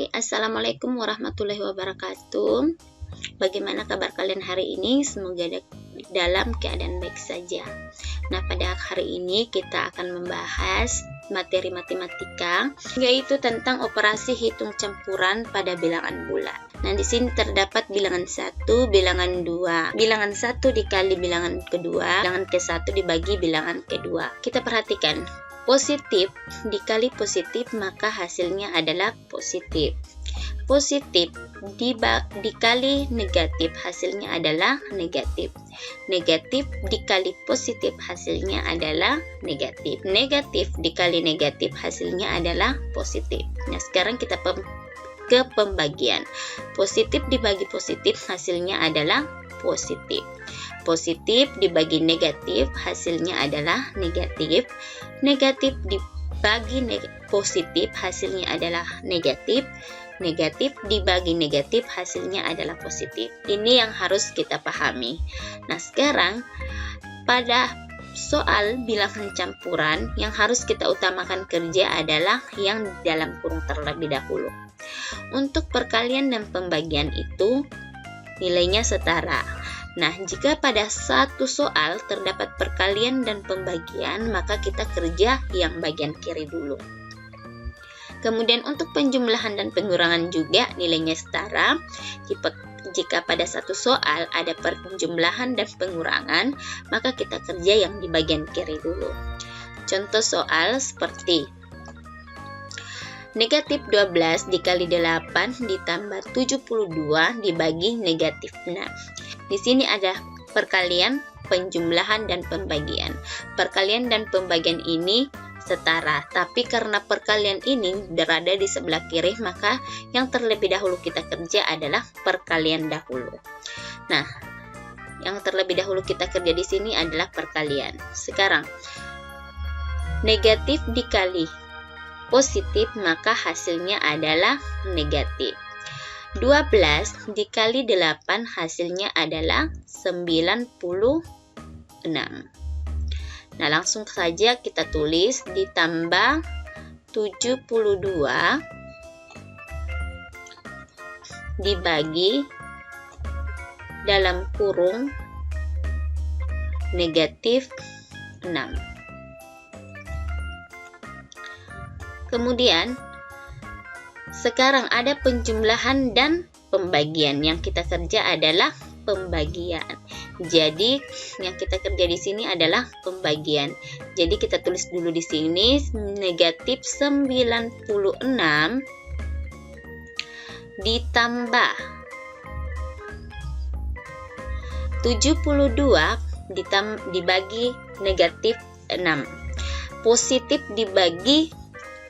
Hai, Assalamualaikum warahmatullahi wabarakatuh. Bagaimana kabar kalian hari ini? Semoga dalam keadaan baik saja. Nah, pada hari ini kita akan membahas materi matematika, yaitu tentang operasi hitung campuran pada bilangan bulat. Nah, di sini terdapat bilangan 1, bilangan 2. Bilangan 1 dikali bilangan kedua, bilangan ke-1 dibagi bilangan kedua. Kita perhatikan. Positif dikali positif maka hasilnya adalah positif. Positif dikali negatif hasilnya adalah negatif. Negatif dikali positif hasilnya adalah negatif. Negatif dikali negatif hasilnya adalah positif. Nah, sekarang kita ke pembagian. Positif dibagi positif hasilnya adalah positif. Positif dibagi negatif hasilnya adalah negatif. Negatif dibagi positif hasilnya adalah negatif. Negatif dibagi negatif hasilnya adalah positif. Ini yang harus kita pahami. Nah, sekarang pada soal bilangan campuran yang harus kita utamakan kerja adalah yang dalam kurung terlebih dahulu. Untuk perkalian dan pembagian itu nilainya setara. Nah, jika pada satu soal terdapat perkalian dan pembagian, maka kita kerja yang bagian kiri dulu. Kemudian untuk penjumlahan dan pengurangan juga nilainya setara. Jika pada satu soal ada penjumlahan dan pengurangan, maka kita kerja yang di bagian kiri dulu. Contoh soal seperti negatif 12 dikali 8 ditambah 72 dibagi negatif 6. Di sini ada perkalian, penjumlahan, dan pembagian. Perkalian dan pembagian ini setara, tapi karena perkalian ini berada di sebelah kiri, maka yang terlebih dahulu kita kerja adalah perkalian dahulu. Nah, yang terlebih dahulu kita kerja di sini adalah perkalian. Sekarang, negatif dikali positif, maka hasilnya adalah negatif. 12 dikali 8 hasilnya adalah 96. Nah, langsung saja kita tulis ditambah 72 dibagi dalam kurung negatif 6. Kemudian sekarang ada penjumlahan dan pembagian. Yang kita kerja adalah pembagian. Jadi yang kita kerja di sini adalah pembagian. Jadi kita tulis dulu di sini negatif 96 ditambah 72 dibagi negatif 6. Positif dibagi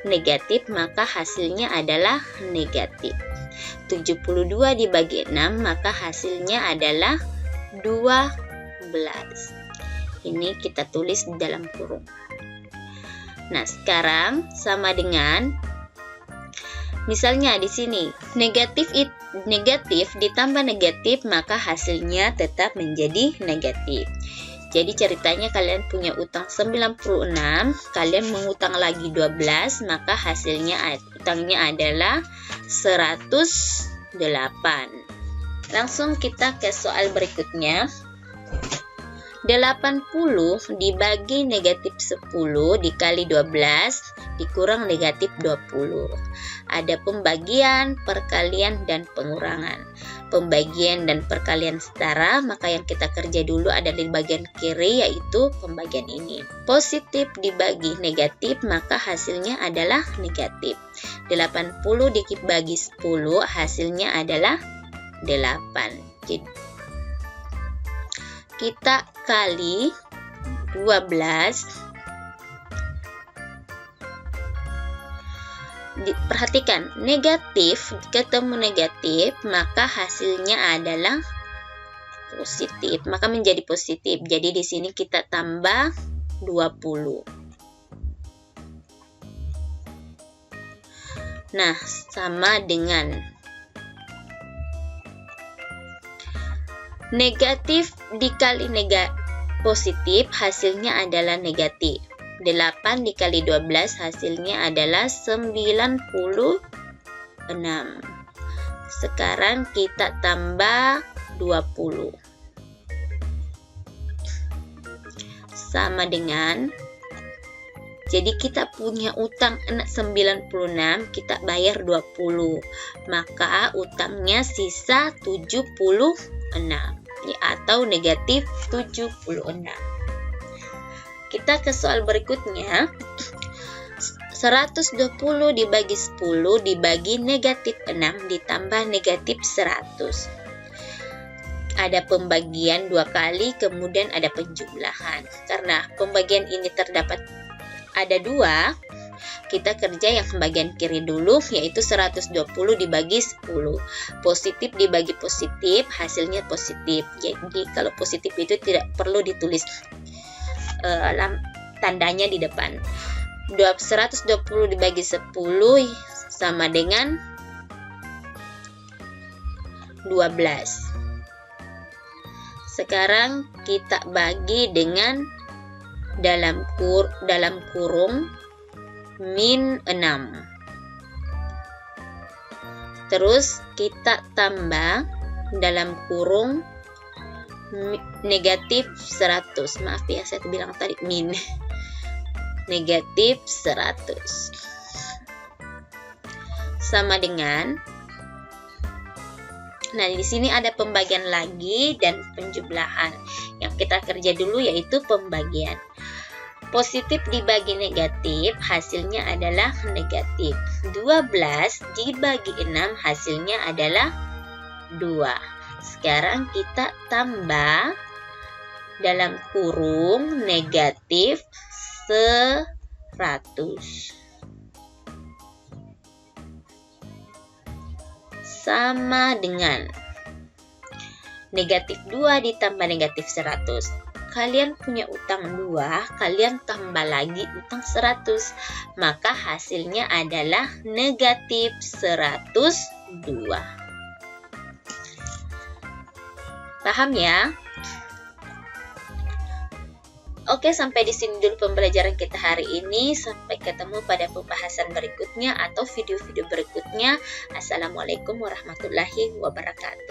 negatif, maka hasilnya adalah negatif. 72 dibagi 6, maka hasilnya adalah 12. Ini kita tulis di dalam kurung. Nah, sekarang sama dengan misalnya di sini negatif ditambah negatif, maka hasilnya tetap menjadi negatif. Jadi ceritanya kalian punya utang 96, kalian mengutang lagi 12, maka hasilnya utangnya adalah 108. Langsung kita ke soal berikutnya. 80 dibagi negatif 10 dikali 12 dikurang negatif 20. Ada pembagian, perkalian, dan pengurangan. Pembagian dan perkalian setara, maka yang kita kerja dulu adalah di bagian kiri, yaitu pembagian ini. Positif dibagi negatif, maka hasilnya adalah negatif. 80 dibagi 10, hasilnya adalah 8. Jadi, kita kali 12. Perhatikan, negatif ketemu negatif, maka hasilnya adalah positif, maka menjadi positif. Jadi di sini kita tambah 20. Nah, sama dengan negatif dikali positif, hasilnya adalah negatif. 8 dikali 12 hasilnya adalah 96. Sekarang kita tambah 20. Sama dengan, jadi kita punya utang 96, kita bayar 20. Maka utangnya sisa 76 atau negatif 76. Kita ke soal berikutnya. 120 dibagi 10 dibagi negatif 6 ditambah negatif 100. Ada pembagian 2 kali, kemudian ada penjumlahan. Karena pembagian ini terdapat ada 2, kita kerja yang bagian kiri dulu, yaitu 120 dibagi 10. Positif dibagi positif, hasilnya positif. Jadi kalau positif itu tidak perlu ditulis tandanya di depan. 120 dibagi 10 sama dengan 12. Sekarang kita bagi dengan dalam kurung min 6. Terus kita tambah dalam kurung negatif 100. Maaf ya, saya bilang tadi min. Negatif 100. Sama dengan, nah di sini ada pembagian lagi dan penjumlahan. Yang kita kerja dulu yaitu pembagian. Positif dibagi negatif, hasilnya adalah negatif. 12 dibagi 6, hasilnya adalah 2. Sekarang kita tambah dalam kurung negatif 100. Sama dengan negatif 2 ditambah negatif 100. Kalian punya utang 2, kalian tambah lagi utang 100. Maka hasilnya adalah negatif 102. Paham ya? Oke, sampai di sini dulu pembelajaran kita hari ini. Sampai ketemu pada pembahasan berikutnya atau video-video berikutnya. Assalamualaikum warahmatullahi wabarakatuh.